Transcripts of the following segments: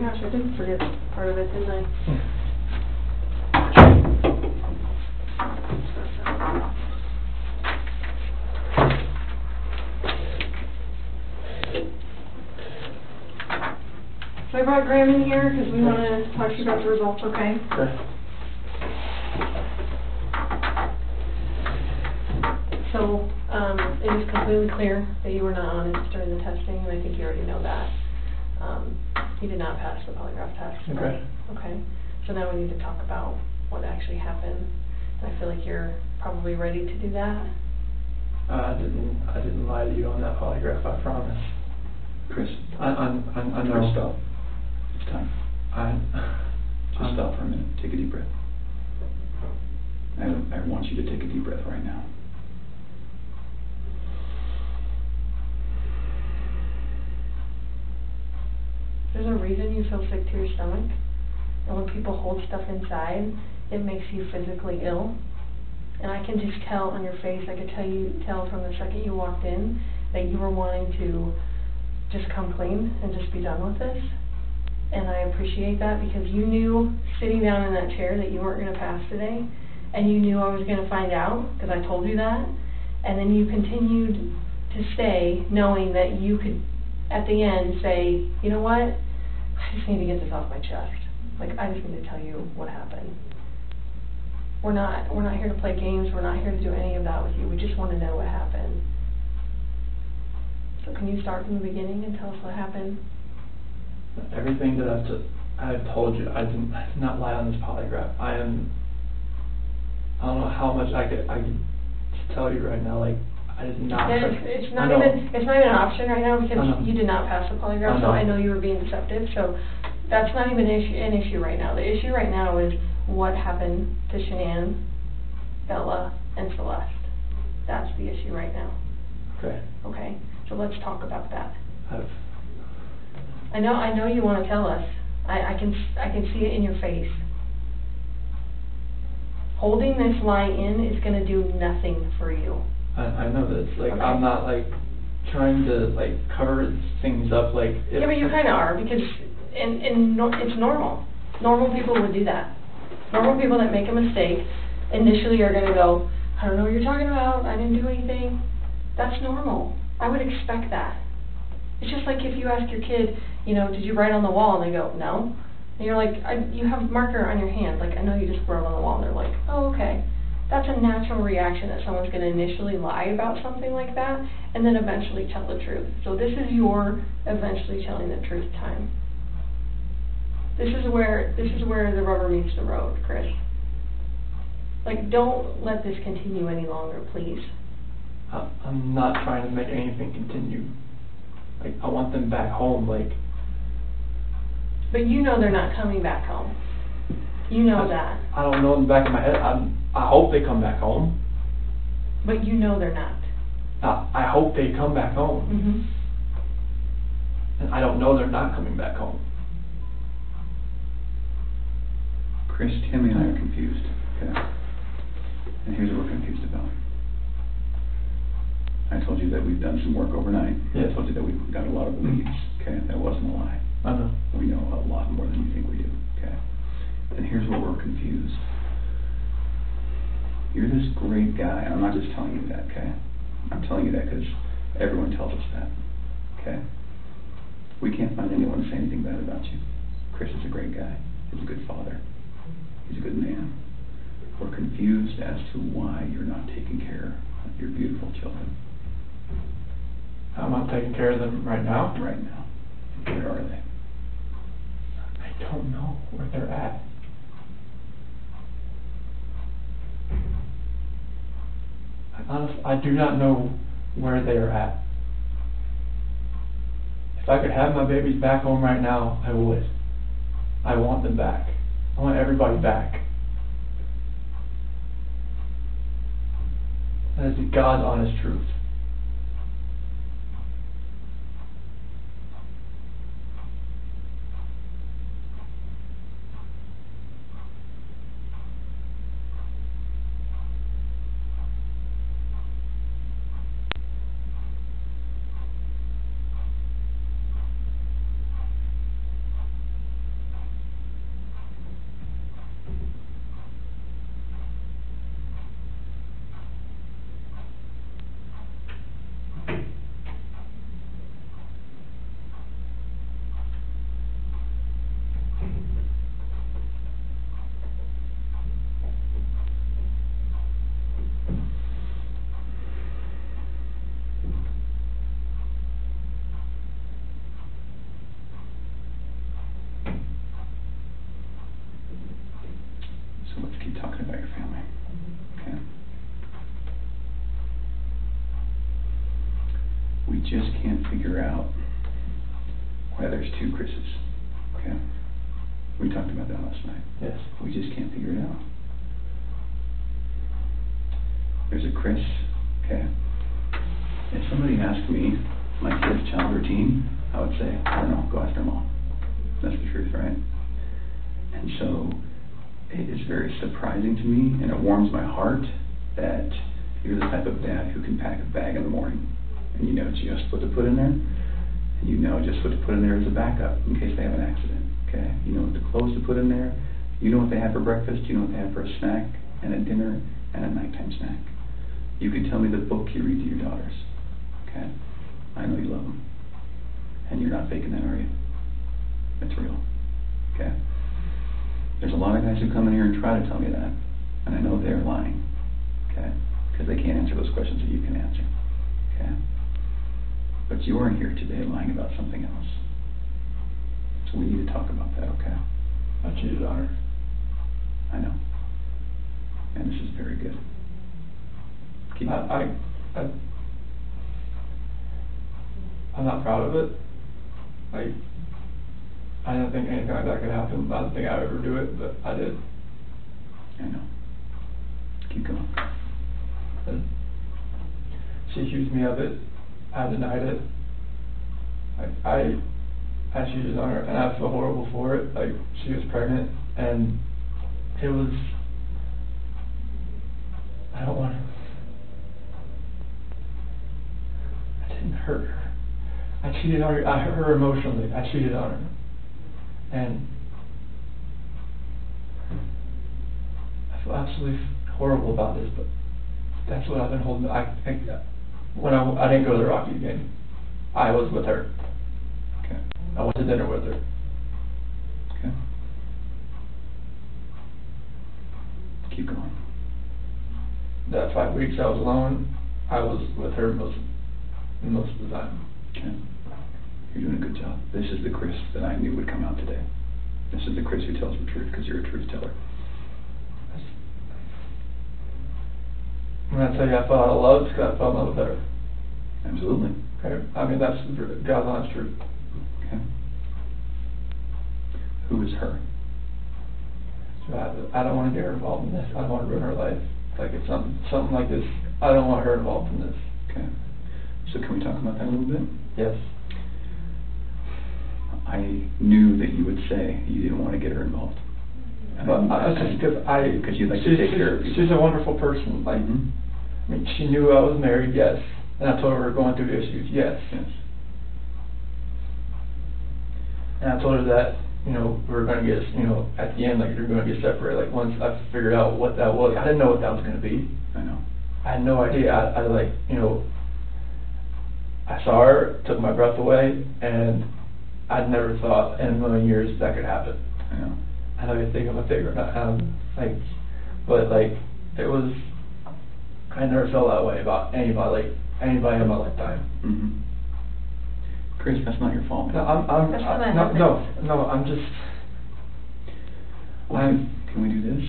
gosh, I did forget part of it, didn't I? So I brought Graham in here because we want to talk to you about the results, okay? Okay. So, it is completely clear that you were not honest during the testing, and I think you already know that. You did not pass the polygraph test. Okay. Okay. So now we need to talk about what actually happened. And I feel like you're probably ready to do that. I didn't lie to you on that polygraph, I promise. Chris, I know. Chris, stop. It's time. Just stop for a minute. Take a deep breath. I want you to take a deep breath right now. There's a reason you feel sick to your stomach. And when people hold stuff inside, it makes you physically ill. And I can just tell on your face, I could tell from the second you walked in that you were wanting to just come clean and just be done with this. And I appreciate that because you knew sitting down in that chair that you weren't going to pass today. And you knew I was going to find out because I told you that. And then you continued to stay knowing that you could, at the end, say, you know what, I just need to get this off my chest. Like, I just need to tell you what happened. We're not here to play games. We're not here to do any of that with you. We just want to know what happened. So can you start from the beginning and tell us what happened? Everything that I've told you, I did not lie on this polygraph. I don't know how much I could tell you right now. Like, I did not. It's not even an option right now because you did not pass the polygraph. So I know you were being deceptive. So that's not even an issue right now. The issue right now is what happened to Shanann, Bella, and Celeste. That's the issue right now. Okay. Okay. So let's talk about that. I know you want to tell us. I can see it in your face. Holding this lie in is going to do nothing for you. I know this. Like, okay. I'm not like trying to like cover things up. Like, yeah, but you kind of are because it's normal. Normal people would do that. Normal people that make a mistake initially are going to go, I don't know what you're talking about. I didn't do anything. That's normal. I would expect that. It's just like if you ask your kid, you know, did you write on the wall? And they go, no. And you're like, you have a marker on your hand. Like, I know you just wrote on the wall. And they're like, oh, okay. That's a natural reaction that someone's going to initially lie about something like that and then eventually tell the truth. So this is your eventually telling the truth time. This is where the rubber meets the road, Chris. Like, don't let this continue any longer, please. I'm not trying to make anything continue. Like, I want them back home, like. But you know they're not coming back home. You know that. I don't know in the back of my head. I hope they come back home. But you know they're not. I hope they come back home. Mm-hmm. And I don't know they're not coming back home. Chris, Timmy and I are confused, okay? And here's what we're confused about. I told you that we've done some work overnight. Yes. I told you that we've got a lot of leads, okay? That wasn't a lie. I know. We know a lot more than you think we do, okay? And here's where we're confused. You're this great guy, and I'm not just telling you that, okay? I'm telling you that because everyone tells us that, okay? We can't find anyone to say anything bad about you. Chris is a great guy. He's a good father. He's a good man. We're confused as to why you're not taking care of your beautiful children. I'm not taking care of them right now. Right now. Where are they? I don't know where they're at. Honestly, I do not know where they are at. If I could have my babies back home right now, I would. I want them back. I want everybody back. That is the God's honest truth. just can't figure out why there's two Chris's, okay? We talked about that last night. Yes. We just can't figure it out. There's a Chris, okay? If somebody asked me my kid's child routine, I would say, I don't know, go ask their mom. That's the truth, right? And so it is very surprising to me, and it warms my heart that you're the type of dad who can pack a bag in the morning, and you know just what to put in there, and you know just what to put in there as a backup in case they have an accident, okay? You know what the clothes to put in there, you know what they have for breakfast, you know what they have for a snack, and a dinner, and a nighttime snack. You can tell me the book you read to your daughters, okay? I know you love them, and you're not faking that, are you? It's real, okay? There's a lot of guys who come in here and try to tell me that, and I know they're lying, okay? Because they can't answer those questions that you can answer, okay? But you are here today lying about something else. So we need to talk about that, okay? I cheated on her. I know. And this is very good. Keep I'm not proud of it. I didn't think anything like that could happen. I didn't think I'd ever do it, but I did. I know. Keep going. And she accused me of it. I denied it. I cheated on her, and I feel horrible for it. Like, she was pregnant, and it was, I don't want to, I didn't hurt her. I cheated on her. I hurt her emotionally. I cheated on her. And I feel absolutely horrible about this, but that's what I've been holding. When I didn't go to the Rockies game, I was with her. Okay. I went to dinner with her. Okay. Keep going. That 5 weeks I was alone, I was with her most of the time. Okay. You're doing a good job. This is the Chris that I knew would come out today. This is the Chris who tells the truth, because you're a truth teller. I'm going to tell you I fell out of love because I fell in love with her. Absolutely. Okay? I mean, that's God's honest truth. Okay. Who is her? So I don't want to get her involved in this. I don't want to ruin her life. Like, if something like this, I don't want her involved in this. Okay. So can we talk about that a little bit? Yes. I knew that you would say you didn't want to get her involved. But because you'd like to take care of people. She's a wonderful person. Like, I mean, she knew I was married, yes. And I told her we were going through issues, yes. Yes. And I told her that, we were going to get, at the end, like, you're going to get separated. Like, once I figured out what that was, I didn't know what that was going to be. I know. I had no idea. I saw her, took my breath away, and I'd never thought in a million years that could happen. I know. I know you think I'm a figure or not, it was, I never felt that way about anybody in my lifetime. Mm-hmm. Chris, that's not your fault, man. No, I'm just, can we do this?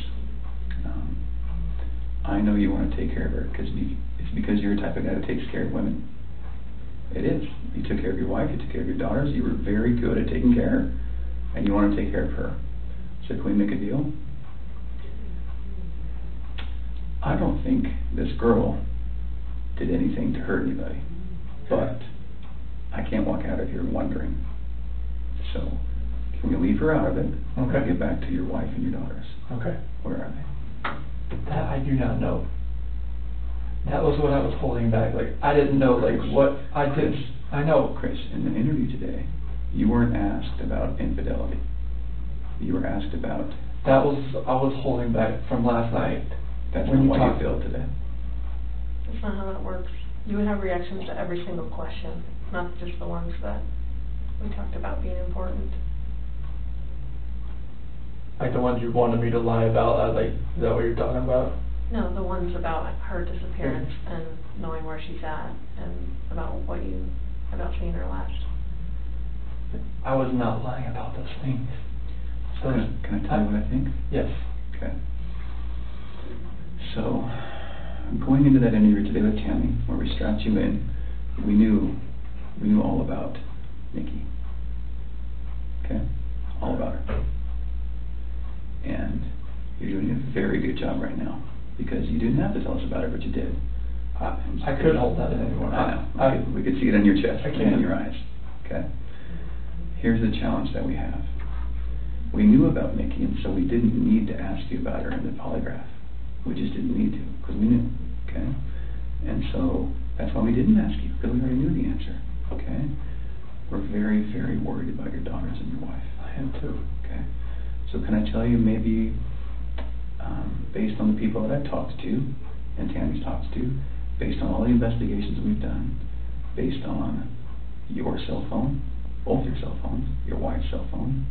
I know you want to take care of her, because it's because you're the type of guy that takes care of women. It is. You took care of your wife, you took care of your daughters, you were very good at taking care of her, and you want to take care of her. So can we make a deal? I don't think this girl did anything to hurt anybody, but I can't walk out of here wondering. So can we leave her out of it? Okay. And get back to your wife and your daughters. Okay. Where are they? That I do not know. That was what I was holding back. Like, I didn't know, what I did. I know. Chris, in the interview today, you weren't asked about infidelity. You were asked about... I was holding back from last night. That's not why you failed today. That's not how that works. You would have reactions to every single question, not just the ones that we talked about being important. Like the ones you wanted me to lie about, is that what you're talking about? No, the ones about her disappearance and knowing where she's at, and about seeing her last. I was not lying about those things. So can I tell you what I think? Yes. Okay. So, going into that interview today with Tammy, where we strapped you in, we knew We knew all about Nikki. Okay? All about her. And you're doing a very good job right now, because you didn't have to tell us about it, but you did. I couldn't hold that in anymore. I know. We could see it in your chest and in your eyes. Okay? Here's the challenge that we have. We knew about Nikki, and so we didn't need to ask you about her in the polygraph. We just didn't need to, because we knew. Okay? And so that's why we didn't ask you, because we already knew the answer. Okay? We're very, very worried about your daughters and your wife. I am too. Okay? So can I tell you, maybe based on the people that I've talked to, and Tammy's talked to, based on all the investigations we've done, based on your cell phone, both your cell phones, your wife's cell phone,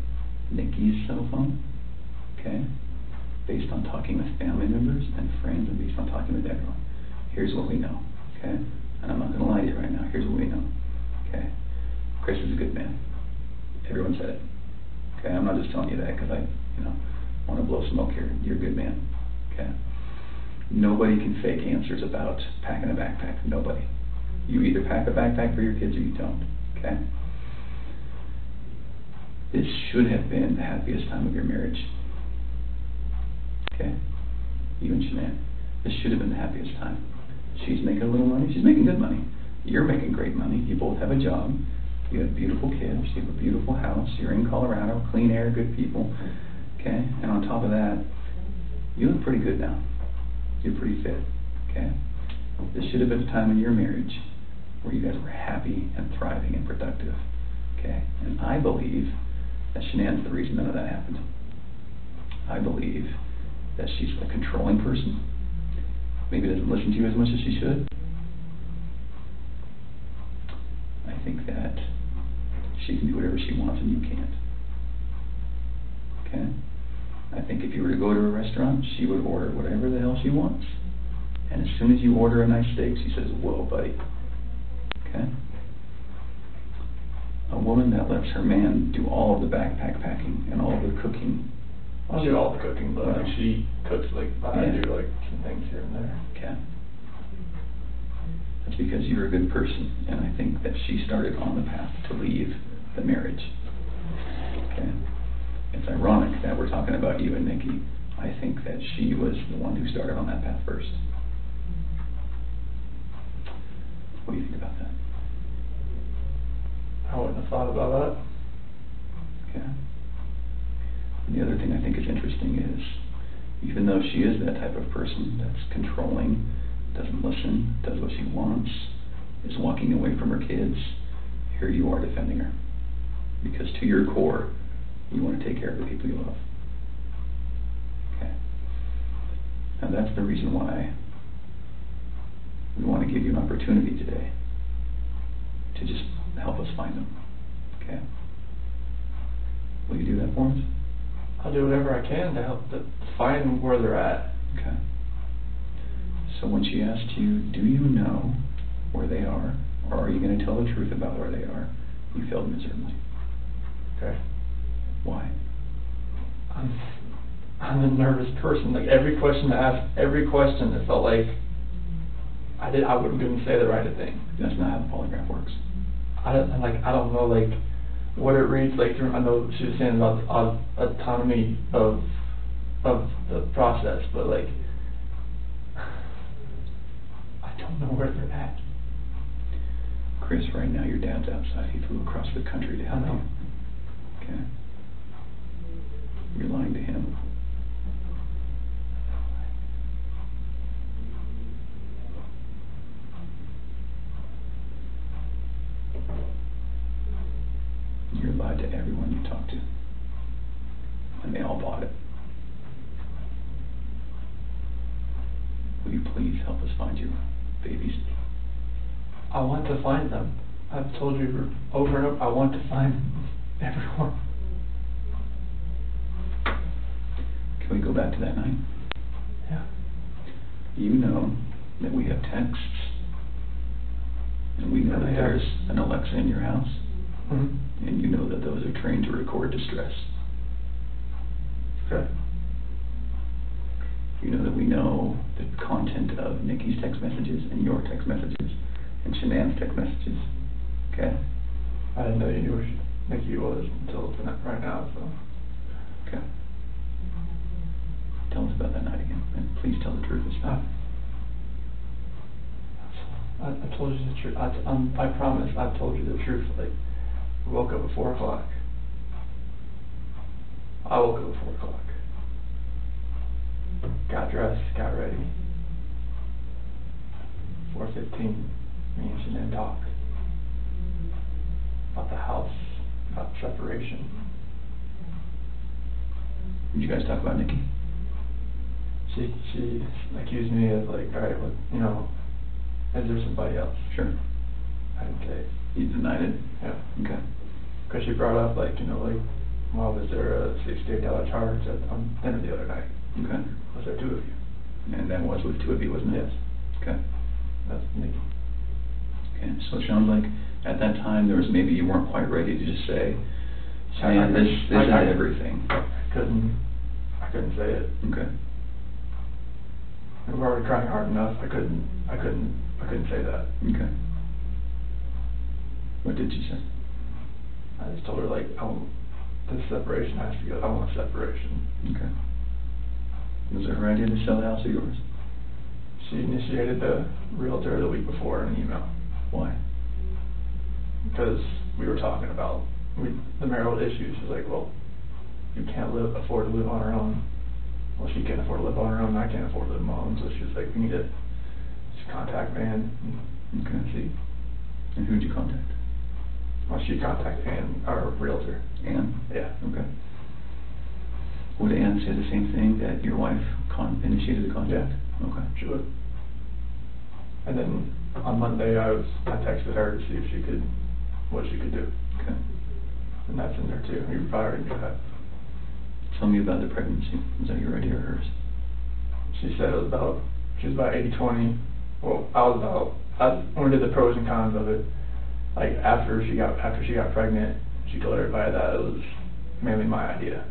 Nikki's cell phone, okay, based on talking with family members and friends, and based on talking with everyone, here's what we know, okay? And I'm not going to lie to you right now. Here's what we know, okay? Chris is a good man. Everyone said it, okay? I'm not just telling you that because I, want to blow smoke here. You're a good man, okay? Nobody can fake answers about packing a backpack. Nobody. You either pack a backpack for your kids or you don't, okay? This should have been the happiest time of your marriage, okay? You and Shanann. This should have been the happiest time. She's making a little money. She's making good money. You're making great money. You both have a job. You have beautiful kids. You have a beautiful house. You're in Colorado. Clean air, good people. Okay? And on top of that, you look pretty good now. You're pretty fit. Okay? This should have been a time in your marriage where you guys were happy and thriving and productive. Okay? And I believe that Shanann's the reason none of that happened. I believe that she's a controlling person. Maybe doesn't listen to you as much as she should. I think that she can do whatever she wants and you can't. Okay? I think if you were to go to a restaurant, she would order whatever the hell she wants. And as soon as you order a nice steak, she says, whoa, buddy. Okay? A woman that lets her man do all of the backpack packing and all of the cooking. I'll do all the cooking, but like she cooks I do some things here and there. Okay. That's because you're a good person, and I think that she started on the path to leave the marriage. Okay. It's ironic that we're talking about you and Nikki. I think that she was the one who started on that path first. What do you think about that? I wouldn't have thought about that. Okay. And the other thing I think is interesting is, even though she is that type of person that's controlling, doesn't listen, does what she wants, is walking away from her kids, here you are defending her. Because to your core, you want to take care of the people you love. Okay. Now that's the reason why we want to give you an opportunity today to just help us find them. Okay? Will you do that for us? I'll do whatever I can to help find where they're at. Okay. So when she asked you, do you know where they are, or are you going to tell the truth about where they are, you failed miserably. Okay. Why? I'm a nervous person. Like every question I asked, every question, it felt like I wouldn't even say the right thing. That's not how the polygraph works. I don't know what it reads like. I know she was saying about the autonomy of the process, but I don't know where they're at. Chris, right now your dad's outside. He flew across the country to help you. Okay? You're lying to him. You lied to everyone you talked to. And they all bought it. Will you please help us find your babies? I want to find them. I've told you over and over, I want to find everyone. Can we go back to that night? Yeah. You know that we have texts, and we know that there's an Alexa in your house, and you know that those are trained to record distress. Okay. You know that we know the content of Nikki's text messages and your text messages and Shanann's text messages. Okay? I didn't know you knew where Nikki was until tonight, right now, so. Okay. Tell us about that night again, and please tell the truth this time. I told you the truth. I promise I've told you the truth. Like, I woke up at 4 o'clock. I woke up at 4 o'clock. Got dressed, got ready. 4:15, me and Shanann talked. About the house, about separation. Did you guys talk about Nikki? She accused me of like, alright, well, you know, is there somebody else? Sure. I didn't say it. You denied it? Yeah. Okay. Because she brought up like, you know, like, well, was there a $68 charge on dinner the other night? Okay. Was there 2 of you? And that was with 2 of you, wasn't it? Yes. Okay. That's Nikki. Okay, so it sounds like at that time there was maybe you weren't quite ready to just say, I this is everything. I couldn't say it. Okay. We were already crying hard enough. I couldn't say that. Okay. What did you say? I just told her like, this separation has to go. I want separation. Okay. Was it her idea to sell the house or yours? She initiated the realtor the week before in an email. Why? Because we were talking about the marital issues. She's like, well, you can't afford to live on her own. Well, she can't afford to live on her own, and I can't afford to live on my own. So she was like, we need to just contact Ann and see. And who did you contact? Well, she contacted Ann, our realtor. Ann? Yeah. Okay. Would Ann say the same thing, that your wife initiated the contact? Yeah. Okay. She would. And then on Monday, I texted her to see if what she could do. Okay. And that's in there too. You probably already knew that. Tell me about the pregnancy. Was that your idea or hers? She said she was about 80-20. Well, when we did the pros and cons of it, like after she got pregnant, she told everybody that it was mainly my idea.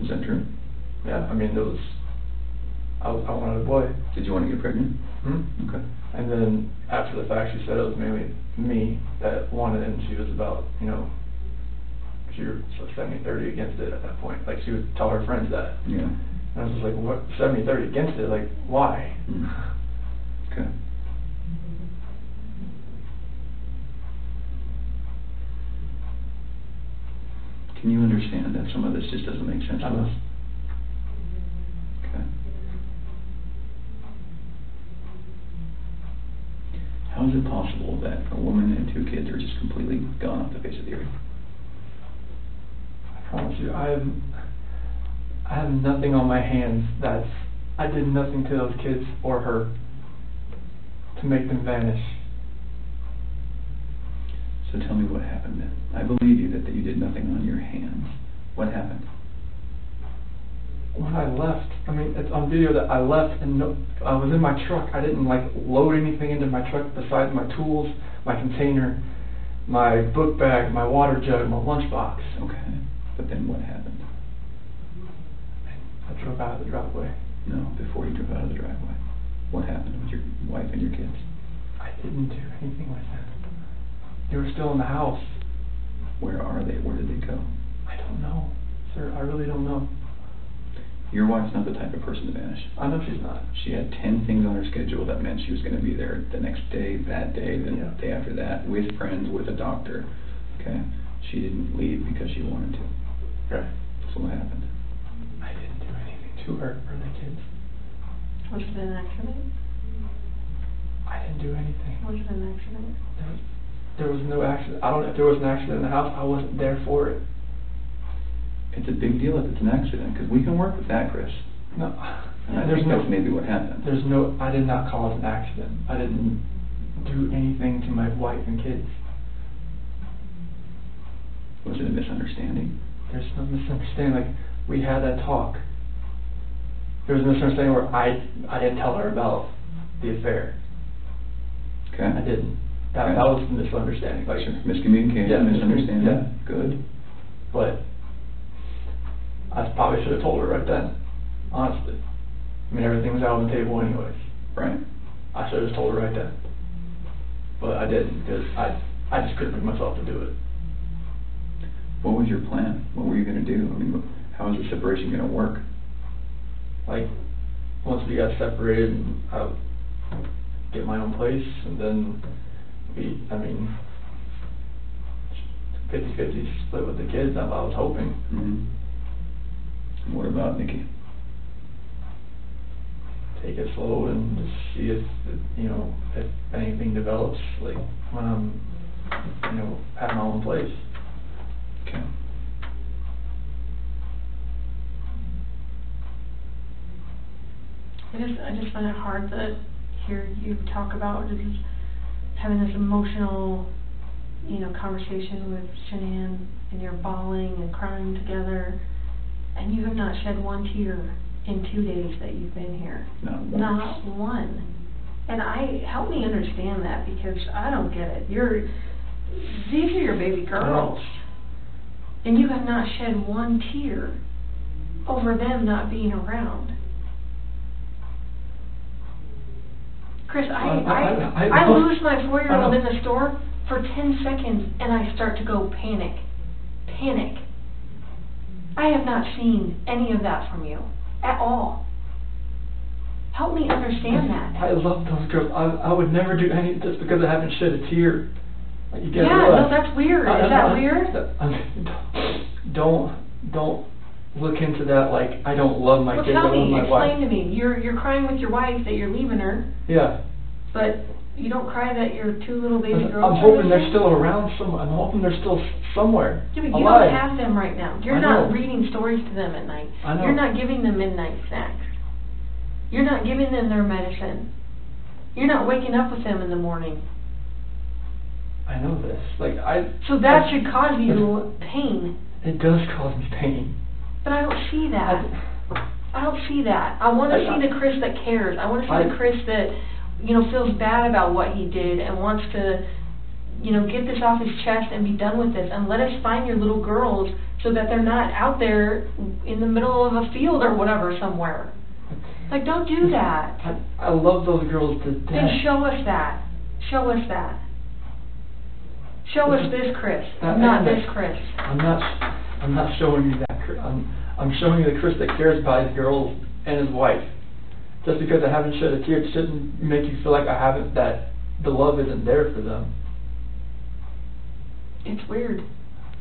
Is that true? Yeah, I mean, I wanted a boy. Did you want to get pregnant? Hmm? Okay. And then after the fact, she said it was mainly me that wanted it, and she was about, you know, she was 70-30 against it at that point. Like, she would tell her friends that. Yeah. And I was just like, what, 70-30 against it? Like, why? Okay. Can you understand that some of this just doesn't make sense to us? Okay. How is it possible that a woman and 2 kids are just completely gone off the face of the earth? I promise you, I have nothing on my hands I did nothing to those kids or her to make them vanish. So tell me what happened then. I believe you that you did nothing on your hands. What happened? When I left, I mean, it's on video that I left and I was in my truck. I didn't like load anything into my truck besides my tools, my container, my book bag, my water jug, my lunchbox. Okay. But then what happened? I drove out of the driveway. No, before you drove out of the driveway. What happened with your wife and your kids? I didn't do anything with them. They were still in the house. Where are they? Where did they go? I don't know, sir. I really don't know. Your wife's not the type of person to vanish. I know she's not. She had 10 things on her schedule that meant she was going to be there the next day, that day, the day after that, with friends, with a doctor. Okay? She didn't leave because she wanted to. Okay. So what happened? I didn't do anything to her or the kids. Was it an accident? I didn't do anything. Was it an accident? There was no accident. I don't know if there was an accident in the house. I wasn't there for it. It's a big deal if it's an accident, because we can work with that, Chris. No. And I think that's maybe what happened. I did not cause an accident. I didn't do anything to my wife and kids. Was it a misunderstanding? There's no misunderstanding. Like, we had that talk. There was a misunderstanding where I didn't tell her about the affair. Okay. I didn't. That was the misunderstanding. Like, sure. Miscommunication, yeah, misunderstanding. Yeah. Good. But I probably should have told her right then, honestly. I mean, everything was out on the table anyways. Right. I should have just told her right then. But I didn't, because I just couldn't bring myself to do it. What was your plan? What were you going to do? I mean, how was the separation going to work? Like, once we got separated, I would get my own place, and then 50-50 split with the kids, I was hoping. Mm-hmm. And what about Nikki? Take it slow and just see if anything develops, like when I'm, at my own place. Okay. I just find it hard to hear you talk about just having this emotional, conversation with Shanann, and you're bawling and crying together, and you have not shed one tear in 2 days that you've been here. Not one. And help me understand that, because I don't get it. These are your baby girls, and you have not shed one tear over them not being around. Chris, I lose my 4-year-old in the store for 10 seconds, and I start to go panic. I have not seen any of that from you at all. Help me understand that. I love those girls. I would never do anything just because I haven't shed a tear. Like, you get no, that's weird. Is that weird? Don't look into that like I don't love my kids. Well, tell me, my explain wife. to me. You're crying with your wife that you're leaving her. Yeah. But you don't cry that your 2 little baby girls. I'm hoping they're still around somewhere. I'm hoping they're still somewhere. Yeah, but you alive. don't have them right now. You're not reading stories to them at night. I know. You're not giving them midnight snacks. You're not giving them their medicine. You're not waking up with them in the morning. I know this. So that should cause you pain. It does cause me pain. But I don't see that. I don't see that. I want to see the Chris that cares. I want to see the Chris that, feels bad about what he did and wants to, get this off his chest and be done with this. And let us find your little girls so that they're not out there in the middle of a field or whatever somewhere. Like, don't do that. I love those girls to death. Then show us that. Show us that. Show us this Chris, not this Chris. I'm not showing you that Chris. I'm showing you the Chris that cares about his girls and his wife. Just because I haven't shed a tear, it shouldn't make you feel like that the love isn't there for them. It's weird.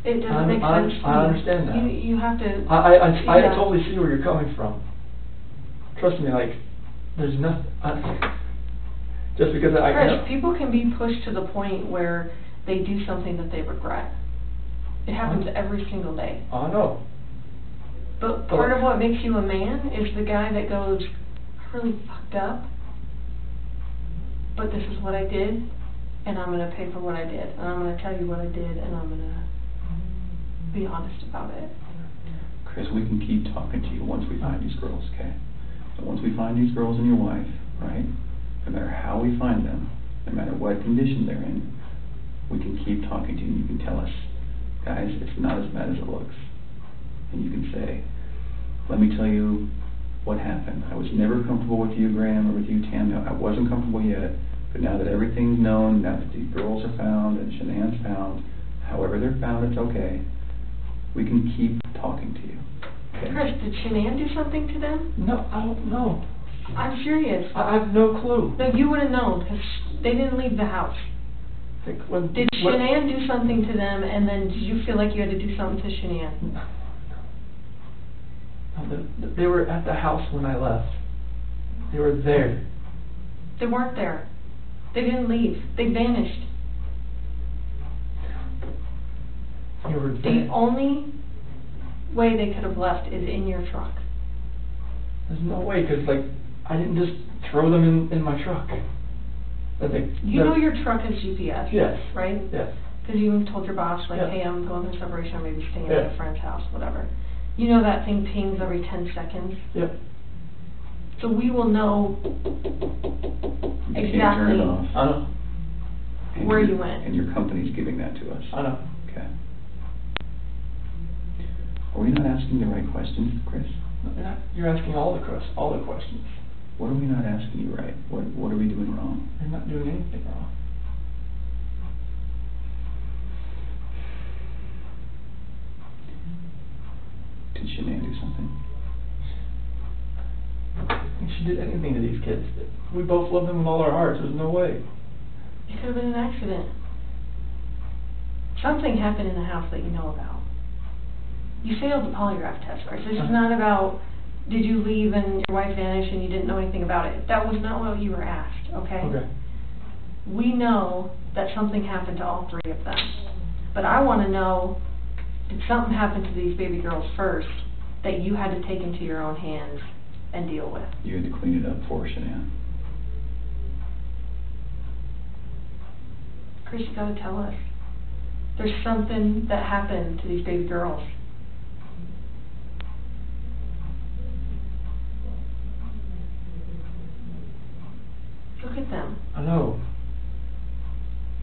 It doesn't make sense to me. I understand that. You have to. I totally see where you're coming from. Trust me, there's nothing. Just because Chris, people can be pushed to the point where they do something that they regret. It happens every single day. I know. But part of what makes you a man is the guy that goes, I really fucked up, but this is what I did, and I'm going to pay for what I did, and I'm going to tell you what I did, and I'm going to be honest about it. Chris, we can keep talking to you once we find these girls, okay? And once we find these girls and your wife, right, no matter how we find them, no matter what condition they're in, we can keep talking to you, and you can tell us, guys, it's not as bad as it looks. And you can say, let me tell you what happened. I was never comfortable with you, Graham, or with you, Tam. I wasn't comfortable yet, but now that everything's known, now that the girls are found and Shanann's found, however they're found, it's okay. We can keep talking to you. Okay? Chris, did Shanann do something to them? No, I don't know. I'm serious. I have no clue. No, you would have known, because they didn't leave the house. Did Shanann do something to them, and then did you feel like you had to do something to Shanann? No, they were at the house when I left. They were there. They weren't there. They didn't leave. They vanished. They were there. The only way they could have left is in your truck. There's no way, because I didn't just throw them in my truck. You know your truck has GPS, yes, right? Yes. Because you told your boss, yes. Hey, I'm going through separation, or maybe staying yes. at a friend's house, whatever. You know that thing pings every 10 seconds? Yep. So we will know exactly I know. where you went. And your company's giving that to us. I know. Okay. Are we not asking the right questions, Chris? No, you're asking all the questions. What are we not asking you right? What are we doing wrong? You're not doing anything wrong. Could Shanann do something? If she did anything to these kids, we both love them with all our hearts. There's no way. It could have been an accident. Something happened in the house that you know about. You failed the polygraph test, Chris. This is not about, did you leave and your wife vanished and you didn't know anything about it. That was not what you were asked, okay? Okay. We know that something happened to all three of them. But I want to know, did something happen to these baby girls first that you had to take into your own hands and deal with? You had to clean it up for Shanann. Chris, you gotta tell us. There's something that happened to these baby girls. Look at them. I know.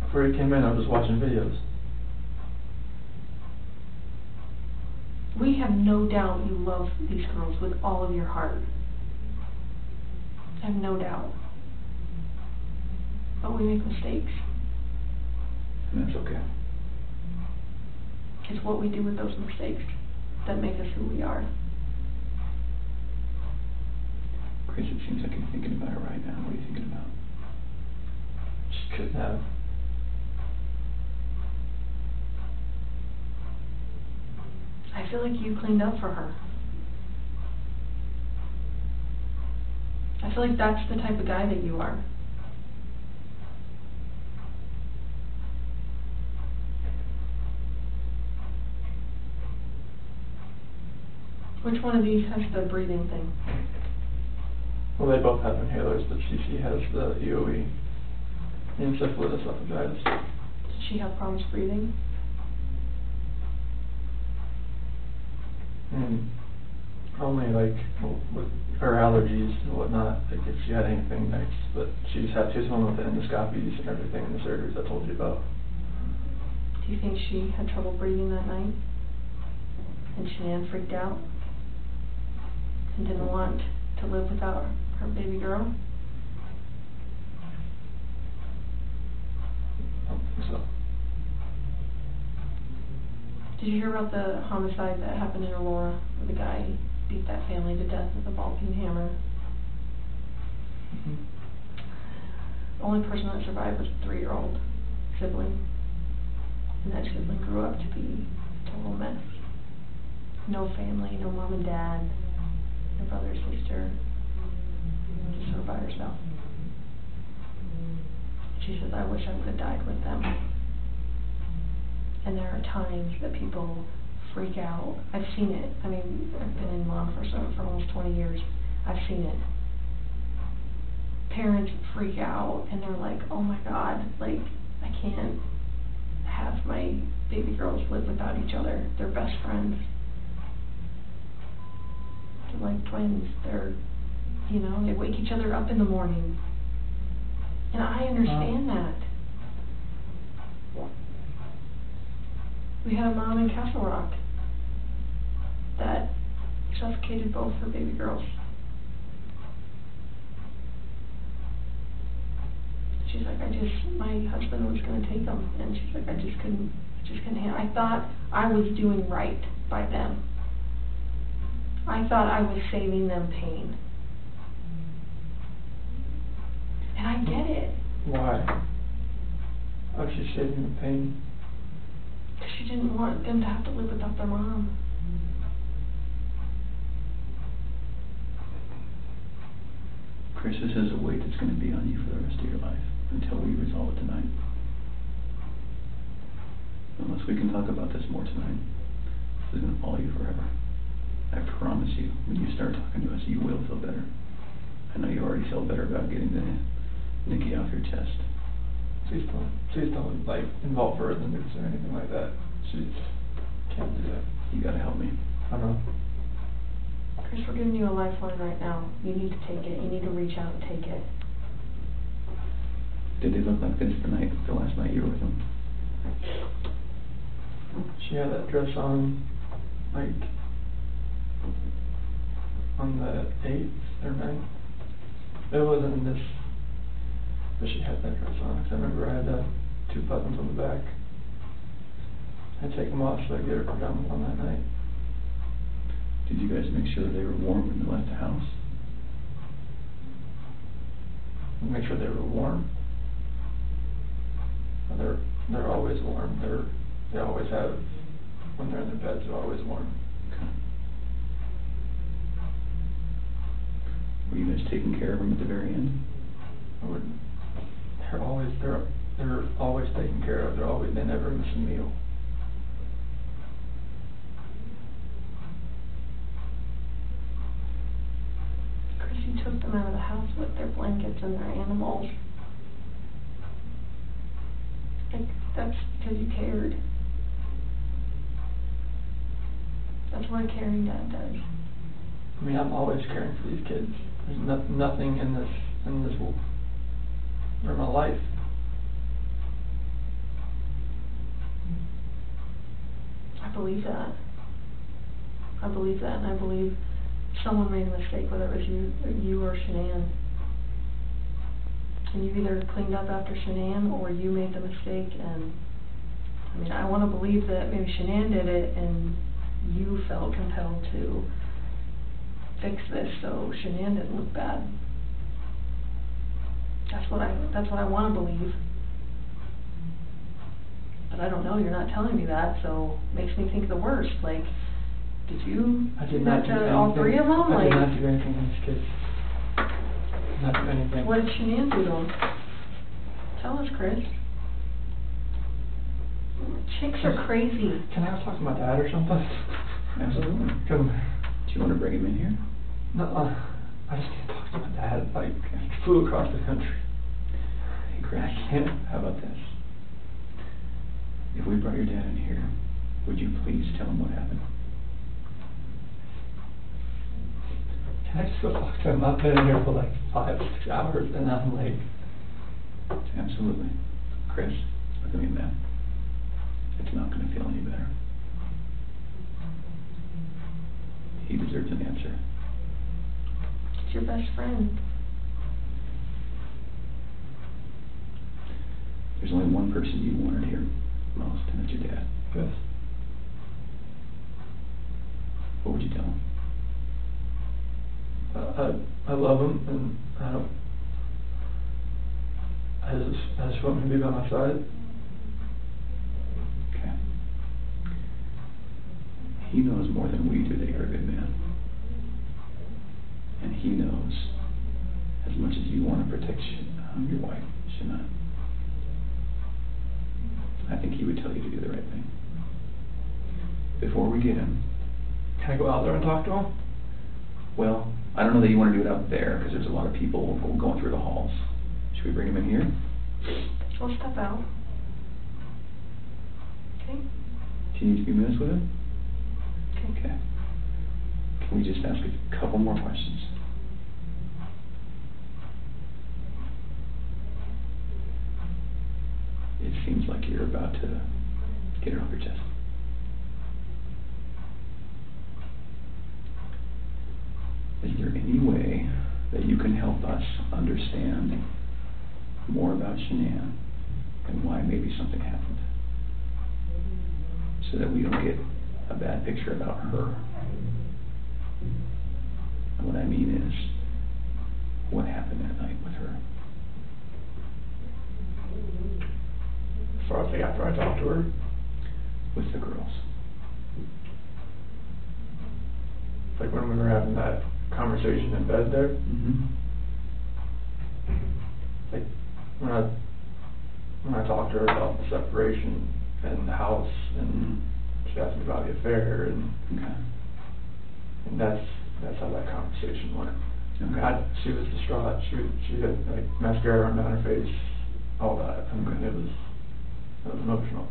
Before you came in, I was just watching videos. We have no doubt you love these girls with all of your heart. I have no doubt. But we make mistakes. And that's okay. It's what we do with those mistakes that make us who we are. Chris, it seems like you're thinking about it right now. What are you thinking about? She couldn't have. I feel like you cleaned up for her. I feel like that's the type of guy that you are. Which one of these has the breathing thing? Well, they both have inhalers, but cece has the EOE. Encephalitis esophagitis. Did she have problems breathing? Only like with her allergies and whatnot, like if she had anything next, but she's home with the endoscopies and everything and the surgeries I told you about. Do you think she had trouble breathing that night? And Shanann freaked out? And didn't want to live without her baby girl? I don't think so. Did you hear about the homicide that happened in Aurora, where the guy beat that family to death with a ball-peen hammer? The only person that survived was a 3-year-old sibling. And that sibling grew up to be a total mess. No family, no mom and dad, no brother or sister, just her by herself. She says, I wish I would have died with them. And there are times that people freak out. I've seen it. I mean, I've been in law enforcement for almost 20 years. I've seen it. Parents freak out and they're like, oh my God, like, I can't have my baby girls live without each other. They're best friends. They're like twins. They're, you know, they wake each other up in the morning. And I understand that. We had a mom in Castle Rock that suffocated both her baby girls. She's like, my husband was going to take them, and she's like, I just couldn't handle. I thought I was doing right by them. I thought I was saving them pain. And I get it. Why? Why was she saving the pain? Because she didn't want them to have to live without their mom. Chris, this is a weight that's going to be on you for the rest of your life until we resolve it tonight. Unless we can talk about this more tonight, this is going to follow you forever. I promise you, when you start talking to us, you will feel better. I know you already feel better about getting the Nikki off your chest. Please don't like involve her in the news or anything like that. She can't do that. You gotta help me. I know. Chris, we're giving you a lifeline right now. You need to take it. You need to reach out and take it. Did they look like this the last night you were with them? She had that dress on, like, on the 8th or 9th. It wasn't this, but she had that dress on. I remember I had 2 buttons on the back. I'd take them off so I'd get her pajamas on that night. Did you guys make sure they were warm when they left the house? Make sure they were warm. They're always warm. They always have, when they're in their beds, they're always warm. Okay. Were you guys taking care of them at the very end? They're always taken care of. They never miss a meal. Chris, you took them out of the house with their blankets and their animals. Like, that's because you cared. That's what a caring dad does. I mean, I'm always caring for these kids. There's nothing in this for my life. I believe that. I believe that, and I believe someone made a mistake, whether it was you or Shanann. And you either cleaned up after Shanann or you made the mistake. And I mean, I want to believe that maybe Shanann did it and you felt compelled to fix this so Shanann didn't look bad. That's what I want to believe. But I don't know, you're not telling me that, so it makes me think the worst. Like, did you do that to all three of them? I did not do anything to these kids. Not do anything. What did Shanann do to them? Tell us, Chris. Chicks are crazy. Can I go talk to my dad or something? Absolutely. Come. Do you want to bring him in here? No, I just need to talk to my dad. Like, he flew across the country. Hey, Chris, I can't. how about this? If we brought your dad in here, would you please tell him what happened? Can I just go talk to him? I've been in here for like 5-6 hours and I'm like... Absolutely. Chris, look at me, man. It's not going to feel any better. He deserves an answer. It's your best friend. There's only one person you wanted here most, and that's your dad. Yes. What would you tell him? I love him, and I just want him to be by my side. Okay. He knows more than we do that you're a good man. And he knows as much as you want to protect your wife, Shanann. I think he would tell you to do the right thing. Before we get him... Can I go out there and talk to him? Well, I don't know that you want to do it out there, because there's a lot of people going through the halls. Should we bring him in here? We'll step out. Okay? Do you need a few minutes with him? Okay. Okay. Can we just ask a couple more questions? It seems like you're about to get it off your chest. Is there any way that you can help us understand more about Shanann and why maybe something happened, so that we don't get a bad picture about her? And what I mean is, what happened that night with her? As far as like after I talked to her? With the girls. Like when we were having that conversation in bed there? Mm-hmm. Like when I talked to her about the separation and the house, and she asked me about the affair, and Okay. and that's how that conversation went. Okay. She was distraught. She had like mascara run down her face, all that. I mean, it was emotional.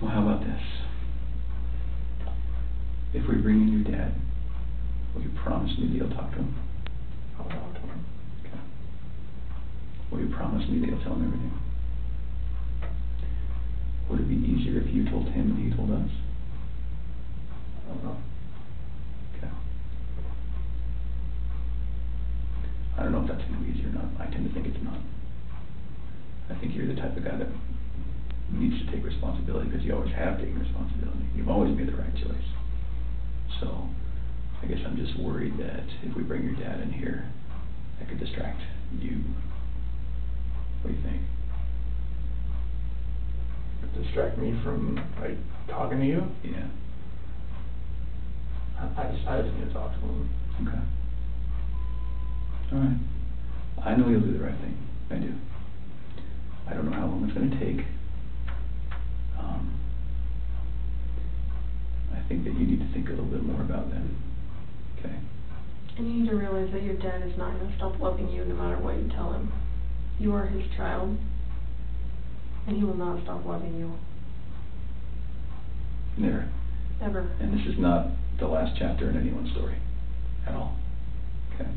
Well, how about this? If we bring in your dad, will you promise me that you'll talk to him? I'll talk to him. Okay. Will you promise me that you'll tell him everything? Would it be easier if you told him and he told us? I don't know. Okay. I don't know if that's going to be easy or not. I tend to think it's not. I think you're the type of guy that needs to take responsibility, because you always have taken responsibility. You've always made the right choice. guess I'm just worried that if we bring your dad in here, that could distract you. What do you think? Distract me from, like, talking to you? Yeah. I just need to talk to him. Okay. All right. I know you'll do the right thing. I do. I don't know how long it's going to take. I think that you need to think a little bit more about them. Okay? And you need to realize that your dad is not going to stop loving you no matter what you tell him. You are his child, and he will not stop loving you. Never. Ever. And this is not the last chapter in anyone's story. At all. Okay?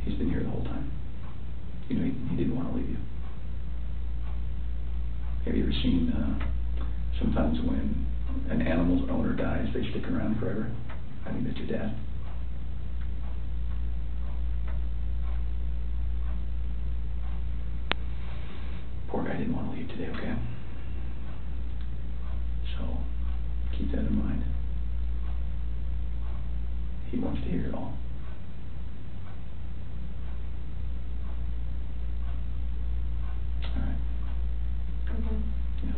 He's been here the whole time. You know, he didn't want to leave you. Have you ever seen, sometimes when an animal's owner dies, they stick around forever? I think that's your dad. Poor guy didn't want to leave today, okay? So, keep that in mind. He wants to hear it all. All right. Okay. Yeah.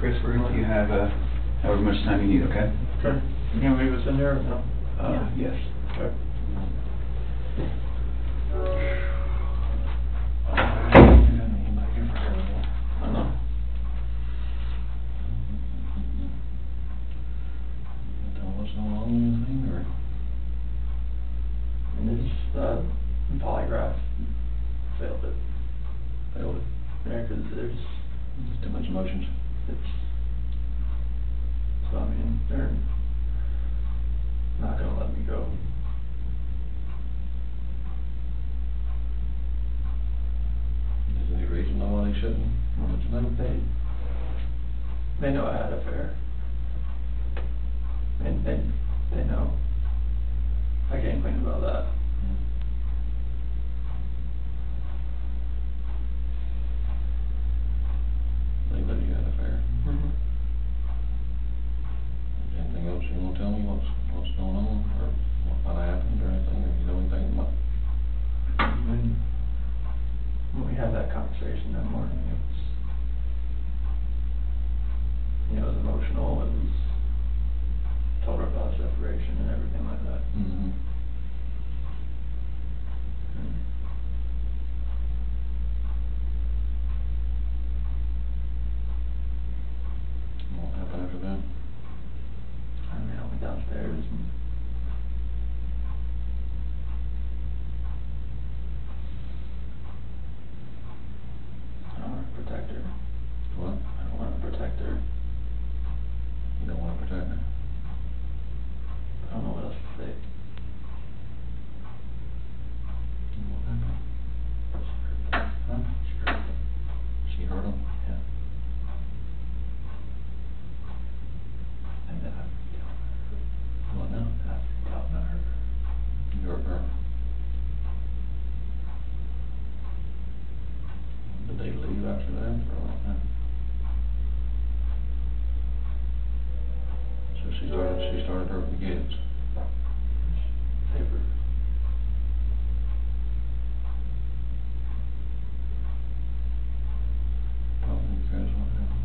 Chris, we're gonna let you have, however much time you need, okay? Okay. You gonna leave us in there or no? Yes. Okay. I know. Tell what's going on with anything, or? And this, polygraph failed it. Yeah, 'cause there's Too much emotions. so I mean, they're not gonna let me go. Is there any reason why they shouldn't? Want to know? They know I had an affair. And they know. I can't complain about that. They know you had an affair. Mm-hmm. Anything else you want to tell me? What's going on, or what might have happened, or anything? Or you know anything about? When we had that conversation that morning, it was emotional. It was told her about separation and everything like that. Mm-hmm. What happened after that? I mean, I went downstairs and I don't want to protect her. What? I don't want to protect her. You don't want to protect her? I don't know what else to say. What happened? Huh? She hurt him? Yeah. And then I freaked out. What now? I freaked out and I hurt her. You hurt her? Did they leave after that, or what happened? So she started hurting the kids. They were. Talk to me, Chris, what happened?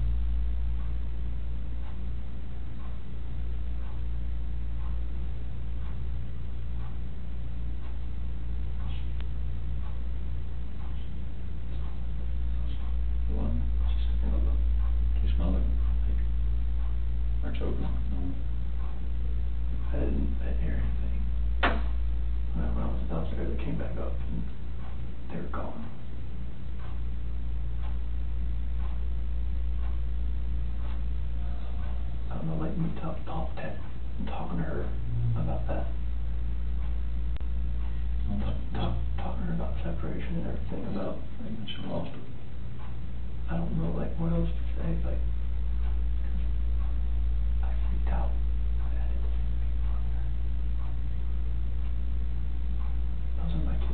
What? She smelled it. Or choking. No. I didn't hear anything. When I was downstairs, I came back up and they were gone. I don't know, like me talking to her about that. Talking to her about separation and everything, about like She lost it. I don't know like what else to say, like 'cause I freaked out. I didn't say anything wrong there. Those are my kids.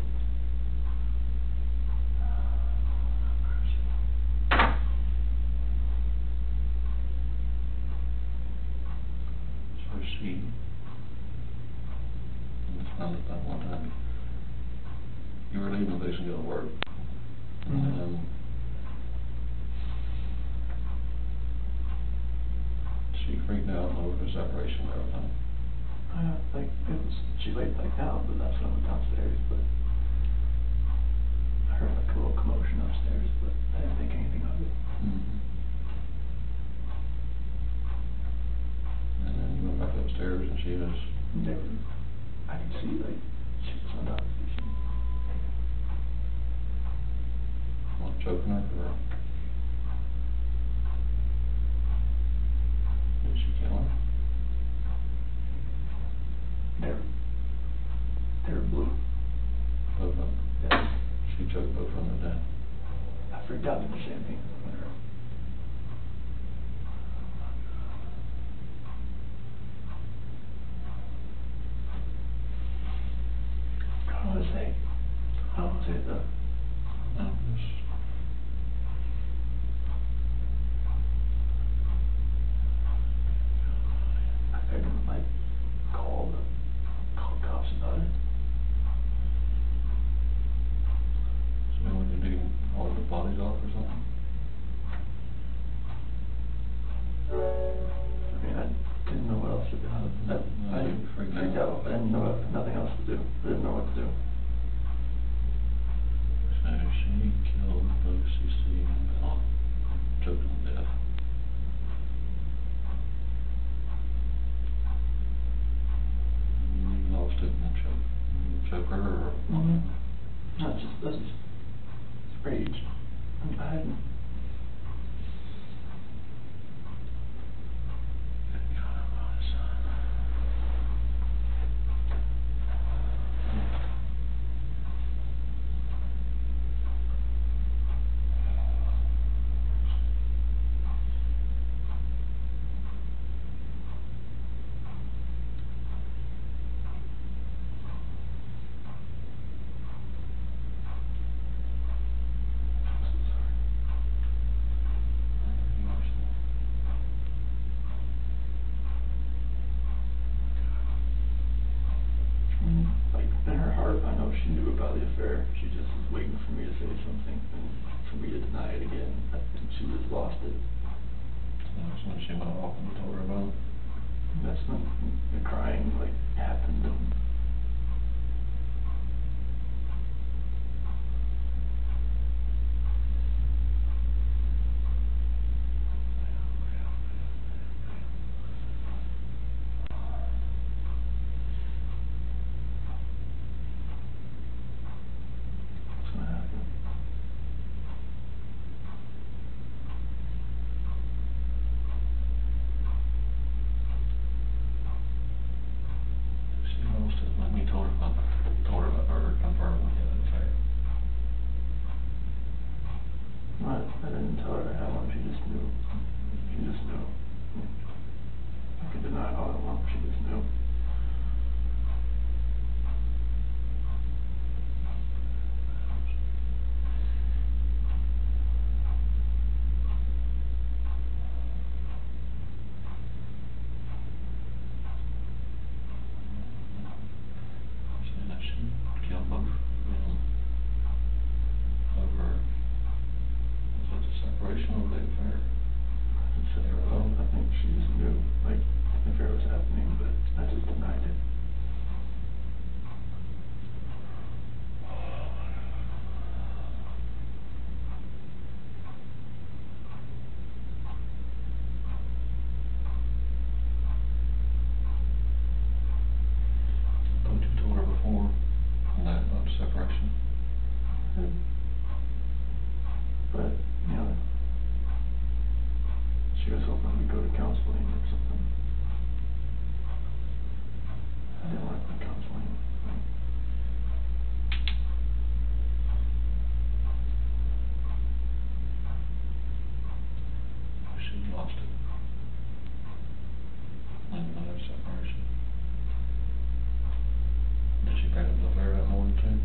So she, it's not that one time, you were leaving this and go to work. Mm-hmm. And she freaked out over the separation and everything. Like she laid back down, but that's when I went downstairs. But I heard like a little commotion upstairs, but I didn't think anything of it. Mm-hmm. And then you went back upstairs and she was, I could see like she was on top of me. what, choking her, or did she kill her? They're blue. Both of them. Yeah. She choked both of them to death. I freaked out at the same thing. I don't want to say it though. No, just, I couldn't like call the cops about it. so what did you do, haul the bodies off or something? choked him to death. You lost it and choke her or? Not just, that's rage. I hadn't. Like, in her heart, I know she knew about the affair. She just was waiting for me to say something and for me to deny it again. I think she just lost it. That's when she went off and told her about it. That's when the crying, like, happened. And what's gonna happen? She lost it when we told her about or confirmed the affair. I didn't tell her I had one. She just knew. She just knew. I could deny all I want. She just knew. Saying that she killed both of them over, was it the separation or the affair? I think she just knew, like, the affair was happening, but I just denied it. Thought you told her before on that about the separation. But, you know, she was hoping we'd go to counseling or something. I didn't like the counseling. Like, She lost it. And that separation. Did she break up the affair that morning too?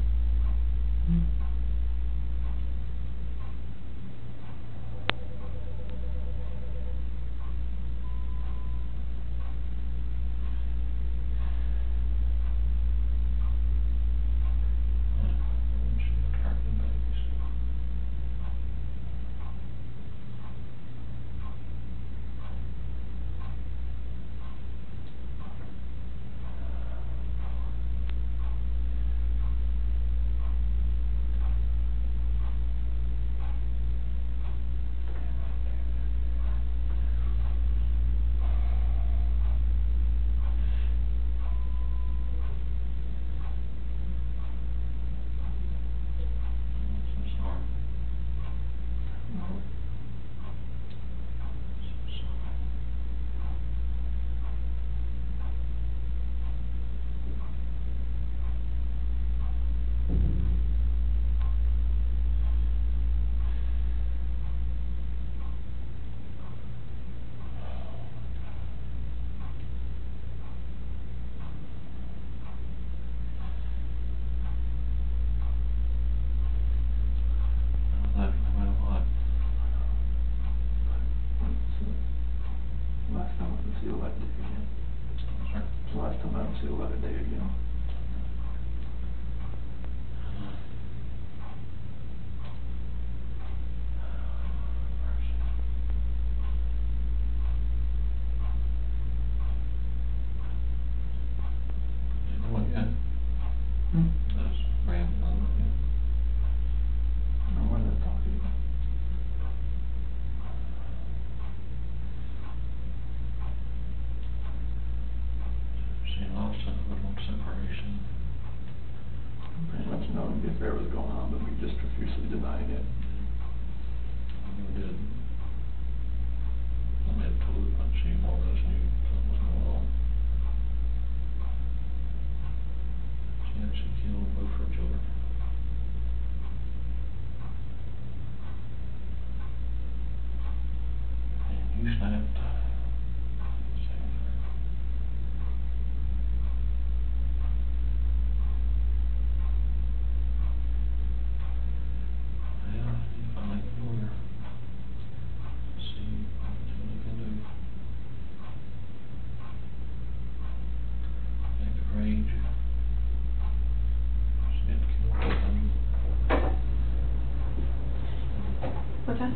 What's that?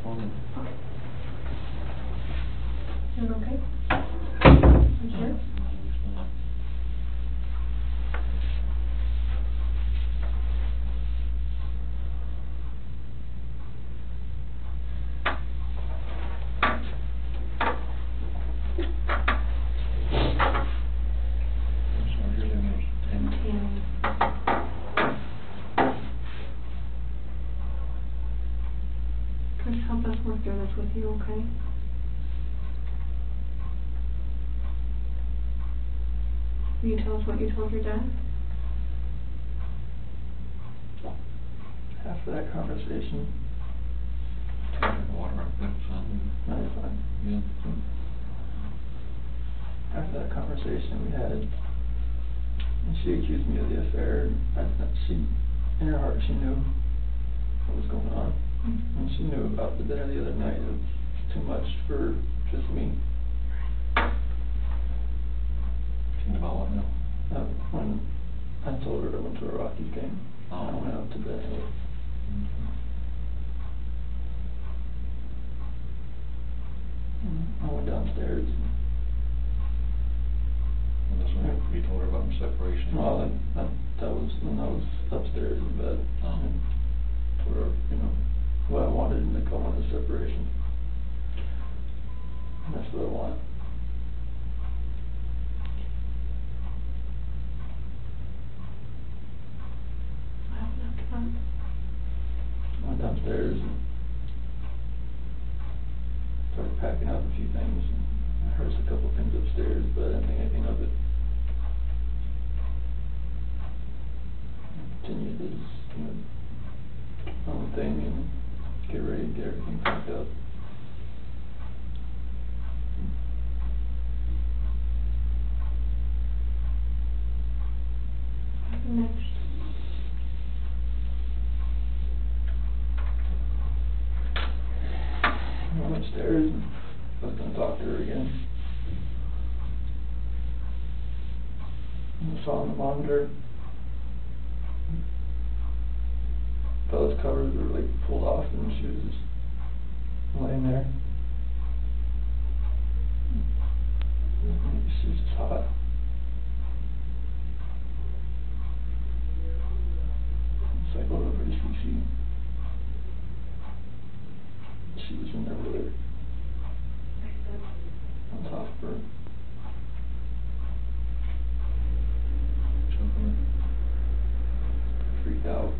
Hold on. Okay. Is it okay? You sure? So your name is Tammy. Tammy. Chris, help us work through this with you, okay? Will you tell us what you told your dad? After that conversation, Drink water right quick, son. no, it's fine. Yeah. After that conversation we had, and she accused me of the affair, she, in her heart, she knew what was going on. And she knew about the dinner the other night. It was too much for just me. She knew about what now? When I told her I went to a Rockies game, Oh. I went out to bed. I went downstairs. And that's when you told her about the separation? Well, that was when I was upstairs in bed. Oh. And told her, what I wanted and to go on the separation. And that's what I want. What happened after that? I went downstairs and started packing up a few things. And I heard a couple of things upstairs, but I didn't think anything of it. I continued to just, my own thing and get ready to get everything packed up. What happened next? I went upstairs and I was going to talk to her again. And I saw on the monitor, Bella's covers were like pulled off and she was just laying there. She was just hot. So I go over to cece. She was in there with her, on top of her. Freaked out.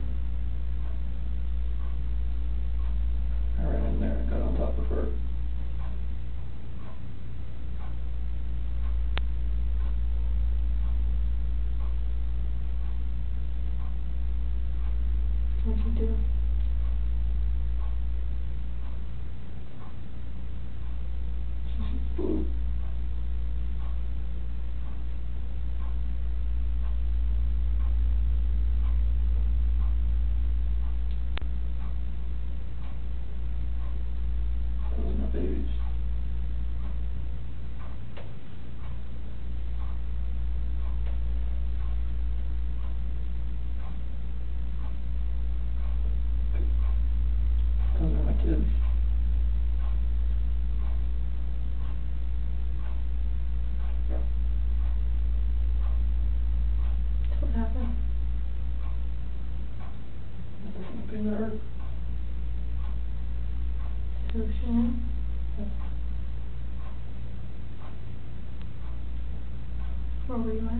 I ran in there and got on top of her. What'd you do? She blew. Those are my babies. Those are my kids. So what happened? Nothing that hurt. Who, Shanann? Where were you at?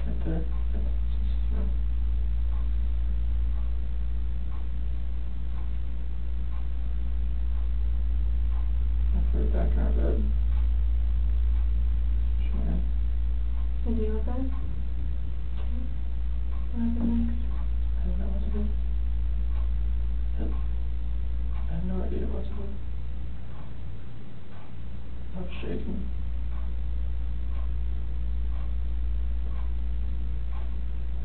Right there. I put her back in our bed. Sure. Is he with us? Okay. What happened next? I don't know what to do. I have no idea what to do. I was shaking.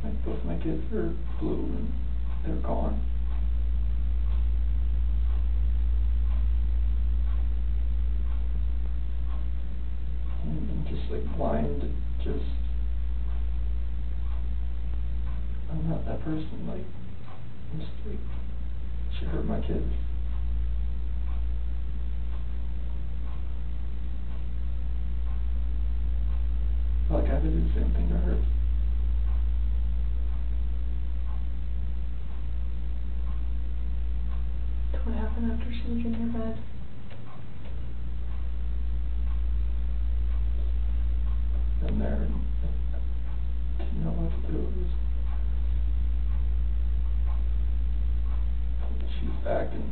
Like both my kids were blue and they were gone. And I'm just like blind, just that person, like, just, like, she hurt my kids. I feel like I had to do the same thing to her. What happened after she was in your bed? In there, and I didn't know what to do. It was, she was acting